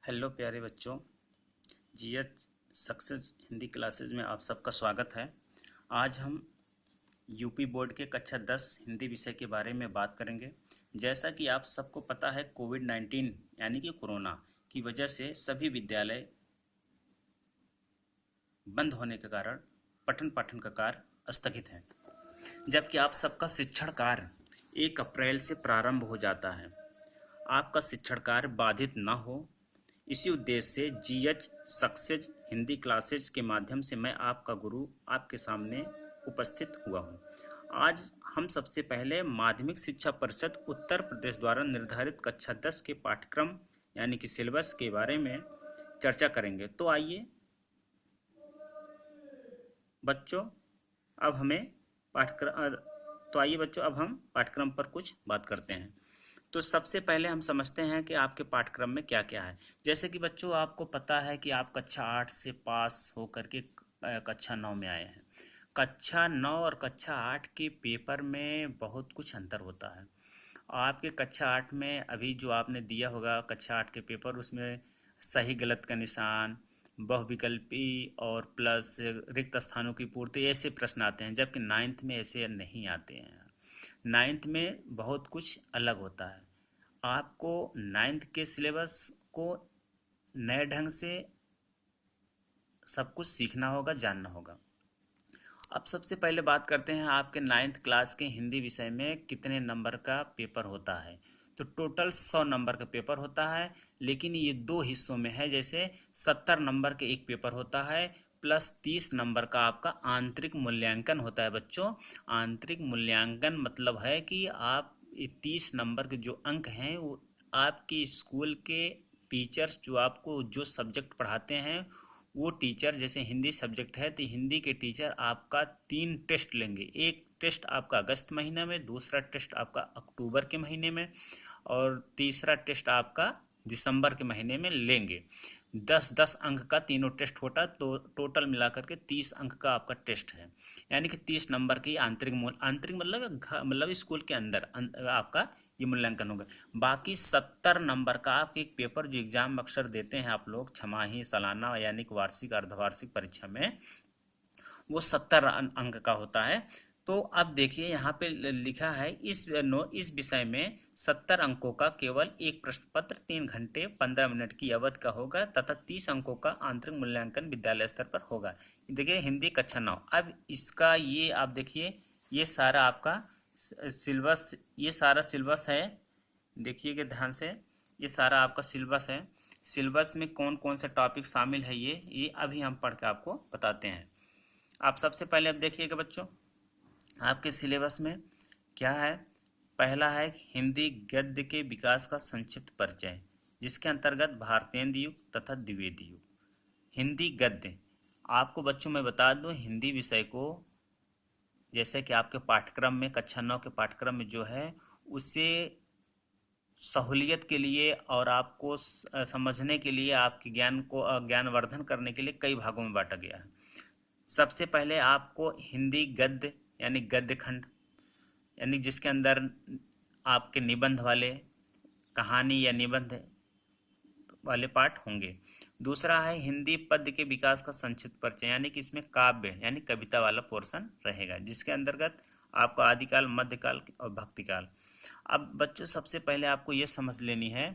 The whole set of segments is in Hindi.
हेलो प्यारे बच्चों। जीएच सक्सेस हिंदी क्लासेस में आप सबका स्वागत है। आज हम यूपी बोर्ड के कक्षा 10 हिंदी विषय के बारे में बात करेंगे। जैसा कि आप सबको पता है, कोविड-19 यानी कि कोरोना की वजह से सभी विद्यालय बंद होने के कारण पठन पाठन का कार्य स्थगित है, जबकि आप सबका शिक्षण कार्य 1 अप्रैल से प्रारंभ हो जाता है। आपका शिक्षण कार्य बाधित न हो, इसी उद्देश्य से जीएच सक्सेस हिंदी क्लासेज के माध्यम से मैं आपका गुरु आपके सामने उपस्थित हुआ हूँ। आज हम सबसे पहले माध्यमिक शिक्षा परिषद उत्तर प्रदेश द्वारा निर्धारित कक्षा 10 के पाठ्यक्रम यानी कि सिलेबस के बारे में चर्चा करेंगे। तो आइए बच्चों, अब हमें पाठ्यक्रम तो आइए बच्चों अब हम पाठ्यक्रम पर कुछ बात करते हैं। तो सबसे पहले हम समझते हैं कि आपके पाठ्यक्रम में क्या क्या है। जैसे कि बच्चों, आपको पता है कि आप कक्षा 8 से पास होकर के कक्षा 9 में आए हैं। कक्षा 9 और कक्षा 8 के पेपर में बहुत कुछ अंतर होता है। आपके कक्षा 8 में अभी जो आपने दिया होगा कक्षा 8 के पेपर, उसमें सही गलत का निशान, बहुविकल्पी और प्लस रिक्त स्थानों की पूर्ति, ऐसे प्रश्न आते हैं, जबकि नाइन्थ में ऐसे नहीं आते हैं। नाइन्थ में बहुत कुछ अलग होता है। आपको नाइन्थ के सिलेबस को नए ढंग से सब कुछ सीखना होगा, जानना होगा। अब सबसे पहले बात करते हैं आपके नाइन्थ क्लास के हिंदी विषय में कितने नंबर का पेपर होता है। तो टोटल 100 नंबर का पेपर होता है, लेकिन ये 2 हिस्सों में है। जैसे 70 नंबर के एक पेपर होता है, प्लस 30 नंबर का आपका आंतरिक मूल्यांकन होता है। बच्चों, आंतरिक मूल्यांकन मतलब है कि आप 30 नंबर के जो अंक हैं वो आपके स्कूल के टीचर्स जो आपको जो सब्जेक्ट पढ़ाते हैं, वो टीचर, जैसे हिंदी सब्जेक्ट है तो हिंदी के टीचर आपका 3 टेस्ट लेंगे। एक टेस्ट आपका अगस्त महीना में, दूसरा टेस्ट आपका अक्टूबर के महीने में और तीसरा टेस्ट आपका दिसंबर के महीने में लेंगे। 10-10 अंक का तीनों टेस्ट होता, तो टोटल मिलाकर के 30 अंक का आपका टेस्ट है। यानी कि 30 नंबर की आंतरिक मतलब स्कूल के अंदर आपका ये मूल्यांकन होगा। बाकी 70 नंबर का आप एक पेपर जो एग्जाम अक्सर देते हैं आप लोग छमाही, सालाना यानी कि वार्षिक, अर्धवार्षिक परीक्षा में, वो 70 अंक का होता है। तो अब देखिए यहाँ पे लिखा है इस विषय में 70 अंकों का केवल एक प्रश्न पत्र 3 घंटे 15 मिनट की अवधि का होगा तथा 30 अंकों का आंतरिक मूल्यांकन विद्यालय स्तर पर होगा। देखिए हिंदी कक्षा 9। अब इसका ये आप देखिए, ये सारा आपका सिलेबस, ये सारा सिलेबस है। देखिएगा ध्यान से, ये सारा आपका सिलेबस है। सिलेबस में कौन कौन से टॉपिक शामिल है ये अभी हम पढ़ के आपको बताते हैं। आप सबसे पहले अब देखिएगा बच्चों, आपके सिलेबस में क्या है। पहला है हिंदी गद्य के विकास का संक्षिप्त परिचय, जिसके अंतर्गत भारतेंदु युग तथा द्विवेदी युग। हिंदी गद्य, आपको बच्चों मैं बता दूं, हिंदी विषय को जैसे कि आपके पाठ्यक्रम में कक्षा 9 के पाठ्यक्रम में जो है, उसे सहूलियत के लिए और आपको समझने के लिए, आपके ज्ञान को ज्ञानवर्धन करने के लिए कई भागों में बांटा गया है। सबसे पहले आपको हिंदी गद्य यानी गद्य खंड, यानी जिसके अंदर आपके निबंध वाले, कहानी या निबंध वाले पाठ होंगे। दूसरा है हिंदी पद्य के विकास का संक्षिप्त परिचय, यानी कि इसमें काव्य यानी कविता वाला पोर्शन रहेगा, जिसके अंतर्गत आपका आदिकाल, मध्यकाल और भक्तिकाल। अब बच्चों सबसे पहले आपको ये समझ लेनी है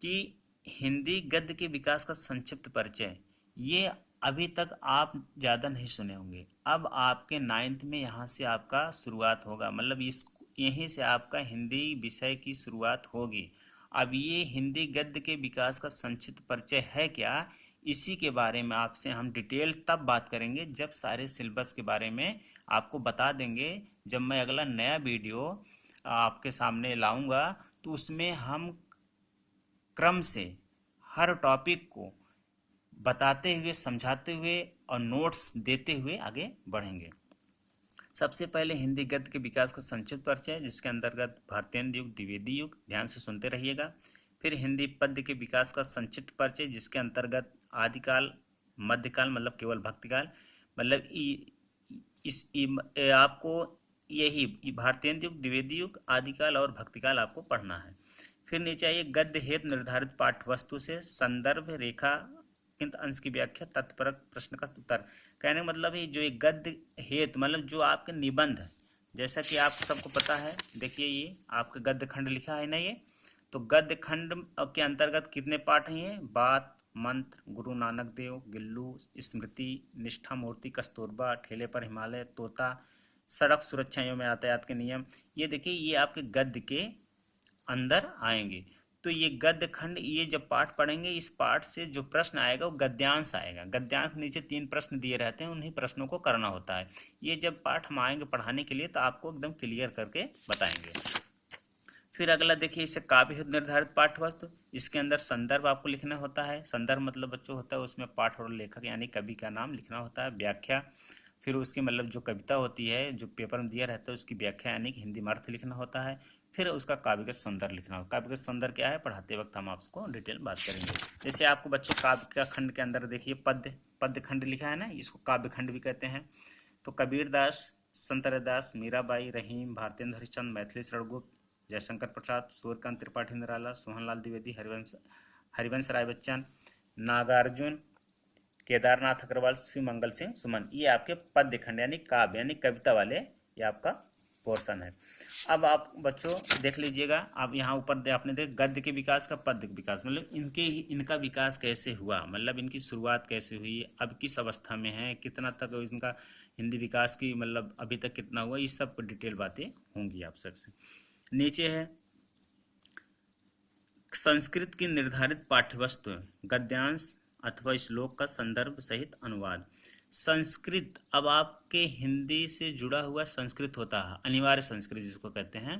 कि हिंदी गद्य के विकास का संक्षिप्त परिचय, ये अभी तक आप ज़्यादा नहीं सुने होंगे। अब आपके नाइन्थ में यहाँ से आपका शुरुआत होगा, मतलब इस यहीं से आपका हिंदी विषय की शुरुआत होगी। अब ये हिंदी गद्य के विकास का संक्षिप्त परिचय है क्या, इसी के बारे में आपसे हम डिटेल तब बात करेंगे जब सारे सिलेबस के बारे में आपको बता देंगे। जब मैं अगला नया वीडियो आपके सामने लाऊंगा तो उसमें हम क्रम से हर टॉपिक को बताते हुए, समझाते हुए और नोट्स देते हुए आगे बढ़ेंगे। सबसे पहले हिंदी गद्य के विकास का संक्षिप्त परिचय, जिसके अंतर्गत भारतेंदु युग, द्विवेदी युग, ध्यान से सुनते रहिएगा। फिर हिंदी पद्य के विकास का संक्षिप्त परिचय, जिसके अंतर्गत आदिकाल, मध्यकाल मतलब केवल भक्तिकाल, मतलब आपको यही भारतेंदु युग, द्विवेदी युग, आदिकाल और भक्तिकाल आपको पढ़ना है। फिर नीचे आइए, गद्य हेतु निर्धारित पाठ्य वस्तु से संदर्भ रेखा किंत अंश की व्याख्या तत्परक प्रश्न का उत्तर। कहने का मतलब है जो ये गद्य हेतु मतलब जो आपके निबंध, जैसा कि आप सबको पता है, देखिए ये आपके गद्य खंड लिखा है ना ये, तो गद्य खंड के अंतर्गत कितने पाठ हैं ये? बात, मंत्र, गुरु नानक देव, गिल्लू, स्मृति, निष्ठा मूर्ति, कस्तूरबा, ठेले पर हिमालय, तोता, सड़क सुरक्षा एवं यातायात के नियम। ये देखिए ये आपके गद्य के अंदर आएंगे। तो ये गद्य खंड, ये जब पाठ पढ़ेंगे इस पाठ से जो प्रश्न आएगा वो गद्यांश आएगा। गद्यांश नीचे 3 प्रश्न दिए रहते हैं, उन्हीं प्रश्नों को करना होता है। ये जब पाठ हम आएंगे पढ़ाने के लिए तो आपको एकदम क्लियर करके बताएंगे। फिर अगला देखिए, इसे काव्य हेतु निर्धारित पाठ्य वस्तु, इसके अंदर संदर्भ आपको लिखना होता है। संदर्भ मतलब बच्चों होता है उसमें पाठ और लेखक यानी कवि का नाम लिखना होता है। व्याख्या, फिर उसकी मतलब जो कविता होती है जो पेपर में दिया रहता है उसकी व्याख्या यानी कि हिंदी में अर्थ लिखना होता है। फिर उसका काव्य का सौंदर्य लिखना होता है। काव्य का सौंदर्य क्या है पढ़ाते वक्त हम आपको डिटेल बात करेंगे। जैसे आपको बच्चों काव्य का खंड के अंदर देखिए पद्य खंड लिखा है ना, इसको काव्य खंड भी कहते हैं। तो कबीरदास, संत रविदास, मीराबाई, रहीम, भारतेंद्र हरिश्चंद्र, मैथिली शरणगुप्त, जयशंकर प्रसाद, सूर्यकांत त्रिपाठी निराला, सोहनलाल द्विवेदी, हरिवंश राय बच्चन, नागार्जुन, केदारनाथ अग्रवाल, शिवमंगल सिंह सुमन, ये आपके पद्य खंड यानी काव्य यानी कविता वाले ये आपका पोर्शन है। अब आप बच्चों देख लीजिएगा, अब यहाँ ऊपर आपने देख गद्य के विकास का पद्य के विकास मतलब इनका विकास कैसे हुआ, मतलब इनकी शुरुआत कैसे हुई, अब किस अवस्था में है, कितना तक इनका हिंदी विकास की मतलब अभी तक कितना हुआ, इस सब पर डिटेल बातें होंगी आप सबसे। नीचे है संस्कृत की निर्धारित पाठ्यवस्तु, गद्यांश अथवा श्लोक का संदर्भ सहित अनुवाद। संस्कृत, अब आपके हिंदी से जुड़ा हुआ संस्कृत होता है, अनिवार्य संस्कृत जिसको कहते हैं।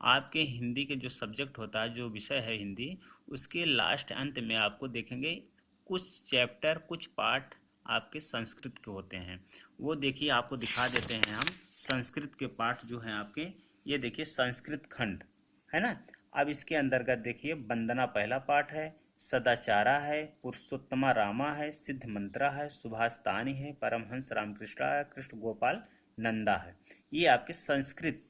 आपके हिंदी के जो सब्जेक्ट होता है, जो विषय है हिंदी, उसके लास्ट अंत में आपको देखेंगे कुछ चैप्टर कुछ पाठ आपके संस्कृत के होते हैं। वो देखिए आपको दिखा देते हैं हम संस्कृत के पाठ जो हैं आपके, ये देखिए संस्कृत खंड है ना। अब इसके अंतर्गत देखिए वंदना पहला पाठ है, सदाचारा है, पुरुषोत्तमा रामा है, सिद्ध मंत्रा है, सुभाषतानी है, परमहंस रामकृष्णा है, कृष्ण गोपाल नंदा है। ये आपके संस्कृत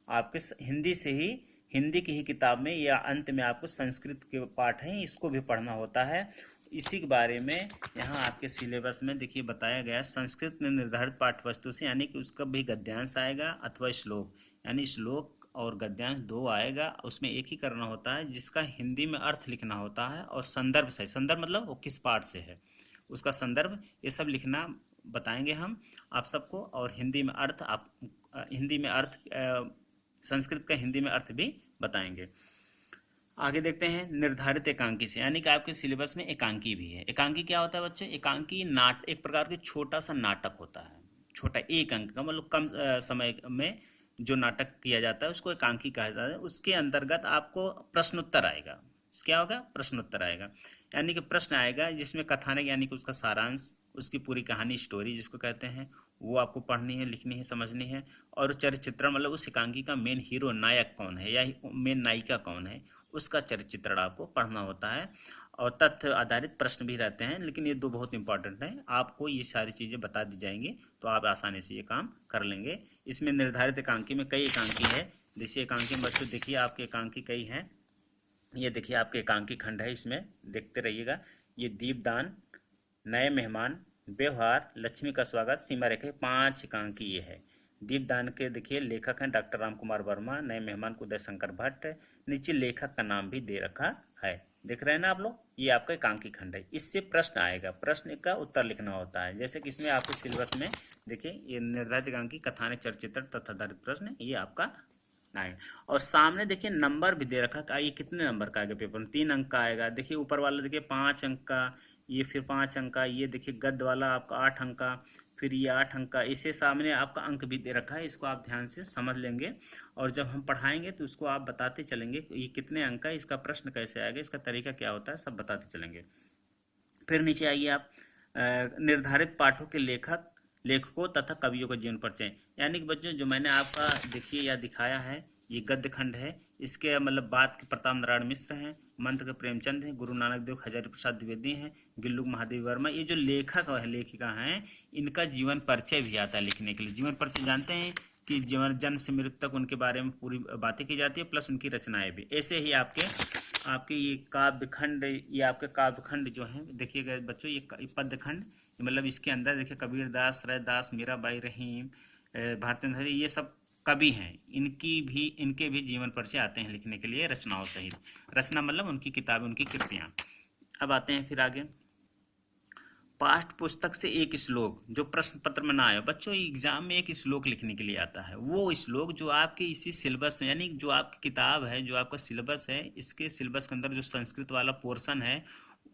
आपके हिंदी से ही हिंदी की ही किताब में या अंत में आपको संस्कृत के पाठ हैं, इसको भी पढ़ना होता है। इसी के बारे में यहाँ आपके सिलेबस में देखिए बताया गया, संस्कृत में निर्धारित पाठ्य वस्तु से यानी कि उसका भी गद्यांश आएगा अथवा श्लोक, यानी श्लोक और गद्यांश 2 आएगा, उसमें एक ही करना होता है जिसका हिंदी में अर्थ लिखना होता है और संदर्भ से, संदर्भ मतलब वो किस पाठ से है उसका संदर्भ, ये सब लिखना बताएंगे हम आप सबको। और हिंदी में अर्थ आप हिंदी में अर्थ संस्कृत का हिंदी में अर्थ भी बताएंगे। आगे देखते हैं निर्धारित एकांकी से, यानी कि आपके सिलेबस में एकांकी भी है। एकांकी क्या होता है बच्चों? एकांकी एक प्रकार की छोटा सा नाटक होता है, छोटा एक अंक का मतलब कम समय में जो नाटक किया जाता है उसको एकांकी कहा जाता है। उसके अंतर्गत आपको प्रश्नोत्तर आएगा। क्या होगा? प्रश्नोत्तर आएगा, यानी कि प्रश्न आएगा जिसमें कथानक यानी कि उसका सारांश, उसकी पूरी कहानी स्टोरी जिसको कहते हैं वो आपको पढ़नी है, लिखनी है, समझनी है। और चरित्र मतलब उस एकांकी का मेन हीरो नायक कौन है या मेन नायिका कौन है उसका चरित्र आपको पढ़ना होता है। और तथ्य आधारित प्रश्न भी रहते हैं, लेकिन ये 2 बहुत इंपॉर्टेंट हैं, आपको ये सारी चीज़ें बता दी जाएंगी तो आप आसानी से ये काम कर लेंगे। इसमें निर्धारित एकांकी में कई एकांकी है, जैसे एकांकी में बच्चों देखिए आपके एकांकी कई हैं। ये देखिए आपके एकांकी खंड है, इसमें देखते रहिएगा। ये दीपदान, नए मेहमान, व्यवहार, लक्ष्मी का स्वागत, सीमा रेखा, 5 एकांकी ये है। दीपदान के देखिए लेखक हैं डॉक्टर राम कुमार वर्मा, नए मेहमान को उदय शंकर भट्ट, नीचे लेखक का नाम भी दे रखा है, देख रहे हैं ना आप लोग। ये आपका एकांकी खंड है, इससे प्रश्न आएगा, प्रश्न का उत्तर लिखना होता है। जैसे कि इसमें आपके सिलेबस में देखिए ये निर्धारित एकांकी, कथानक, चरित्र, तथ्याधारित प्रश्न, ये आपका आएगा। और सामने देखिए नंबर भी दे रखा है, ये कितने नंबर का आएगा पेपर में? 3 अंक का आएगा। देखिए ऊपर वाला देखिए 5 अंक का, ये फिर 5 अंक का, ये देखिए गद्य वाला आपका 8 अंक का, फिर ये 8 अंक का, इसे सामने आपका अंक भी दे रखा है, इसको आप ध्यान से समझ लेंगे। और जब हम पढ़ाएंगे तो उसको आप बताते चलेंगे ये कितने अंक का, इसका प्रश्न कैसे आएगा, इसका तरीका क्या होता है, सब बताते चलेंगे। फिर नीचे आइए आप, निर्धारित पाठों के लेखकों तथा कवियों का जीवन परिचय, यानी कि बच्चों जो मैंने आपका देखिए या दिखाया है ये गद्य खंड है। इसके मतलब बात के प्रताप नारायण मिश्र हैं, मंत्र के प्रेमचंद हैं, गुरु नानक देव हजारी प्रसाद द्विवेदी हैं, गिल्लू महादेव वर्मा, ये जो लेखक है लेखिका हैं इनका जीवन परिचय भी आता है लिखने के लिए। जीवन परिचय जानते हैं कि जीवन जन्म से मृत्यु तक उनके बारे में पूरी बातें की जाती है, प्लस उनकी रचनाएं भी। ऐसे ही आपके ये काव्यखंड, ये आपके काव्यखंड जो हैं देखिएगा बच्चों, ये पद्यखंड, मतलब इसके अंदर देखिए कबीरदास, रैदास, मीराबाई, रहीम, भारतेंद्र, ये सब कवि हैं, इनके भी जीवन परिचय आते हैं लिखने के लिए रचनाओं सहित। रचना मतलब उनकी किताबें, उनकी कृतियाँ। अब आते हैं फिर आगे, पाठ्य पुस्तक से एक श्लोक जो प्रश्न पत्र में ना आया। बच्चों एग्जाम में एक श्लोक लिखने के लिए आता है, वो श्लोक जो आपके इसी सिलेबस में, यानी जो आपकी किताब है, जो आपका सिलेबस है, इसके सिलेबस के अंदर जो संस्कृत वाला पोर्शन है,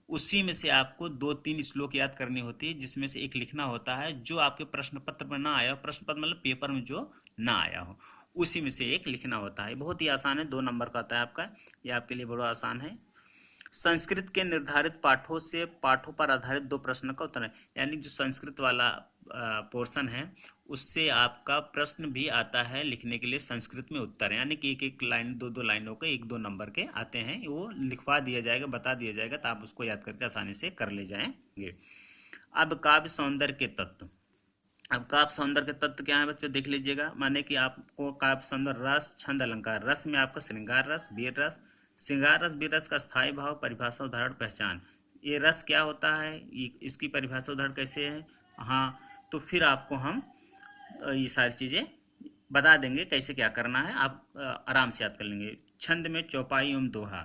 उसी में से आपको 2-3 श्लोक याद करनी होती है, जिसमें से एक लिखना होता है जो आपके प्रश्न पत्र में ना आया हो। प्रश्न पत्र मतलब पेपर में जो ना आया हो, उसी में से एक लिखना होता है। बहुत ही आसान है, 2 नंबर का आता है आपका, ये आपके लिए बड़ा आसान है। संस्कृत के निर्धारित पाठों से पाठों पर आधारित 2 प्रश्न का उत्तर है, यानी जो संस्कृत वाला पोर्शन है उससे आपका प्रश्न भी आता है लिखने के लिए संस्कृत में उत्तर, यानी कि एक लाइन, 2 लाइनों के 1-2 नंबर के आते हैं, वो लिखवा दिया जाएगा, बता दिया जाएगा, तो आप उसको याद करके आसानी से कर ले जाएंगे। अब काव्य सौंदर्य के तत्व। अब काव्य सौंदर्य के तत्व क्या है बच्चों, देख लीजिएगा। माने कि आपको काव्य सौंदर्य, रस, छंद, अलंकार। रस में आपका श्रृंगार रस, वीर रस। श्रृंगार रस, वीर रस का स्थायी भाव, परिभाषा, उदाहरण, पहचान। ये रस क्या होता है, इसकी परिभाषा, उदाहरण कैसे है, हाँ, तो फिर आपको हम ये सारी चीज़ें बता देंगे कैसे क्या करना है, आप आराम से याद कर लेंगे। छंद में चौपाई एवं दोहा,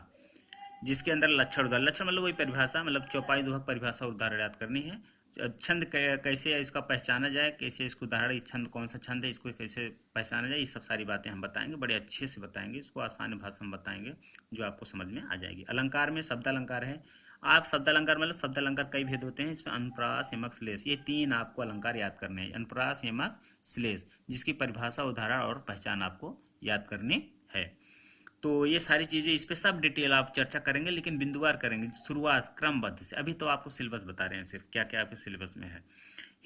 जिसके अंदर लक्षण, उदाहरण, लक्षण मतलब वही परिभाषा, मतलब चौपाई, दोहा, परिभाषा, उदाहरण याद करनी है। छंद कैसे इसका पहचाना जाए, कैसे इसको उदाहरण, छंद कौन सा छंद है, इसको कैसे पहचाना जाए, ये सब सारी बातें हम बताएंगे, बड़े अच्छे से बताएंगे, इसको आसान भाषा में बताएंगे जो आपको समझ में आ जाएगी। अलंकार में शब्द अलंकार है। आप शब्द अलंकार मतलब शब्द अलंकार कई भेद होते हैं, इसमें अनुप्रास, यमक, श्लेष, ये 3 आपको अलंकार याद करने हैं। अनुप्रास, यमक, श्लेष, जिसकी परिभाषा, उदाहरण और पहचान आपको याद करनी है। तो ये सारी चीज़ें, इस पर सब डिटेल आप चर्चा करेंगे, लेकिन बिंदुवार करेंगे, शुरुआत क्रमबद्ध से। अभी तो आपको सिलेबस बता रहे हैं सिर्फ क्या क्या आपके सिलेबस में है।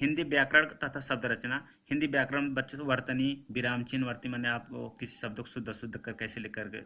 हिंदी व्याकरण तथा शब्द रचना। हिंदी व्याकरण बच्चों, वर्तनी, विराम चिन्ह, वर्ती मैंने आपको किसी शब्द को शुद्ध शुद्ध कर कैसे लिख करके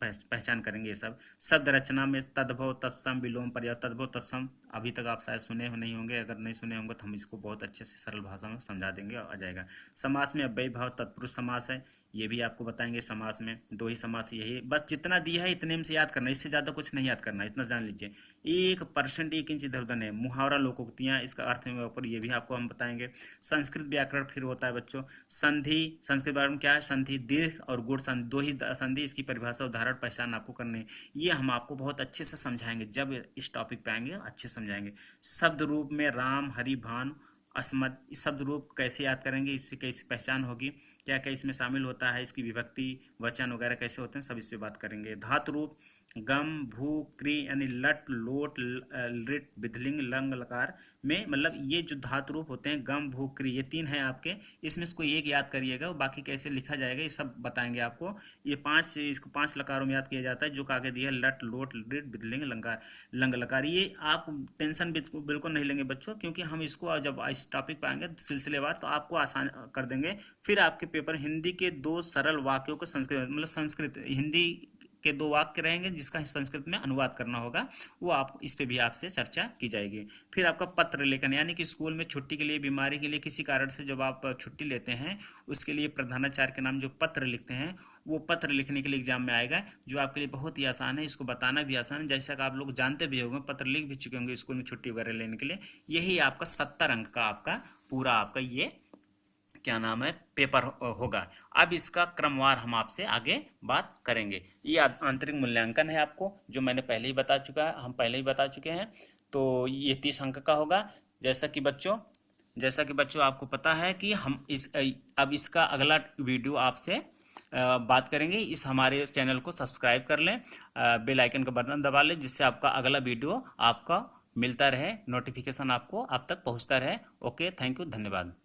पहचान करेंगे, ये सब। शब्द रचना में तद्भव, तत्सम, विलोम, पर्याय। तद्भव, तत्सम अभी तक आप शायद सुने नहीं होंगे, अगर नहीं सुने होंगे तो हम इसको बहुत अच्छे से सरल भाषा में समझा देंगे, आ जाएगा। समास में अव्ययी भाव, तत्पुरुष समास है, ये भी आपको बताएंगे। समास में 2 ही समास, यही बस जितना दिया है इतने में से याद करना, इससे ज़्यादा कुछ नहीं याद करना, इतना जान लीजिए। 1% 1 इंच इधर उधर नहीं। मुहावरा, लोकोक्तियाँ, इसका अर्थ में ऊपर, ये भी आपको हम बताएंगे। संस्कृत व्याकरण फिर होता है बच्चों, संधि। संस्कृत व्याकरण क्या है, संधि, दीर्घ और गुण संधि, 2 ही संधि, इसकी परिभाषा, उदाहरण, पहचान आपको करनी है। ये हम आपको बहुत अच्छे से समझाएंगे, जब इस टॉपिक पे आएंगे अच्छे समझाएंगे। शब्द रूप में राम, हरि, भान, अस्मद, इस शब्द रूप कैसे याद करेंगे, इससे कैसे पहचान होगी, क्या क्या इसमें शामिल होता है, इसकी विभक्ति, वचन वगैरह कैसे होते हैं, सब इस पे बात करेंगे। धातु रूप, गम, भू, क्री, यानी लट, लोट, लिट, बिधलिंग, लंग, लकार में, मतलब ये जो धातु रूप होते हैं, गम, भू, क्री, ये 3 हैं आपके, इसमें से कोई एक याद करिएगा, बाकी कैसे लिखा जाएगा ये सब बताएंगे आपको। ये 5, इसको 5 लकारों में याद किया जाता है, जो आगे दिया है, लट, लोट, लिट, बिधलिंग, लंकार, लंग, लकार। ये आप टेंशन बिल्कुल नहीं लेंगे बच्चों, क्योंकि हम इसको जब इस टॉपिक पर आएंगे सिलसिलेवार तो आपको आसान कर देंगे। फिर आपके पेपर हिंदी के 2 सरल वाक्यों को संस्कृत, मतलब संस्कृत हिंदी के 2 वाक्य रहेंगे जिसका संस्कृत में अनुवाद करना होगा, वो आप इस पे भी आपसे चर्चा की जाएगी। फिर आपका पत्र लेखन, यानी कि स्कूल में छुट्टी के लिए, बीमारी के लिए, किसी कारण से जब आप छुट्टी लेते हैं, उसके लिए प्रधानाचार्य के नाम जो पत्र लिखते हैं, वो पत्र लिखने के लिए एग्जाम में आएगा, जो आपके लिए बहुत ही आसान है, इसको बताना भी आसान है, जैसा कि आप लोग जानते भी होंगे, पत्र लिख भी चुके होंगे स्कूल में छुट्टी वगैरह लेने के लिए। यही आपका 70 अंक का आपका पूरा आपका ये क्या नाम है पेपर होगा। अब इसका क्रमवार हम आपसे आगे बात करेंगे। ये आंतरिक मूल्यांकन है आपको, जो मैंने पहले ही बता चुका है, हम पहले ही बता चुके हैं। तो ये 30 अंक का होगा। जैसा कि बच्चों आपको पता है कि हम अब इसका अगला वीडियो आपसे बात करेंगे। इस हमारे चैनल को सब्सक्राइब कर लें, बेल आइकन का बटन दबा लें, जिससे आपका अगला वीडियो आपका मिलता रहे, नोटिफिकेशन आपको आप तक पहुंचता रहे। ओके, थैंक यू, धन्यवाद।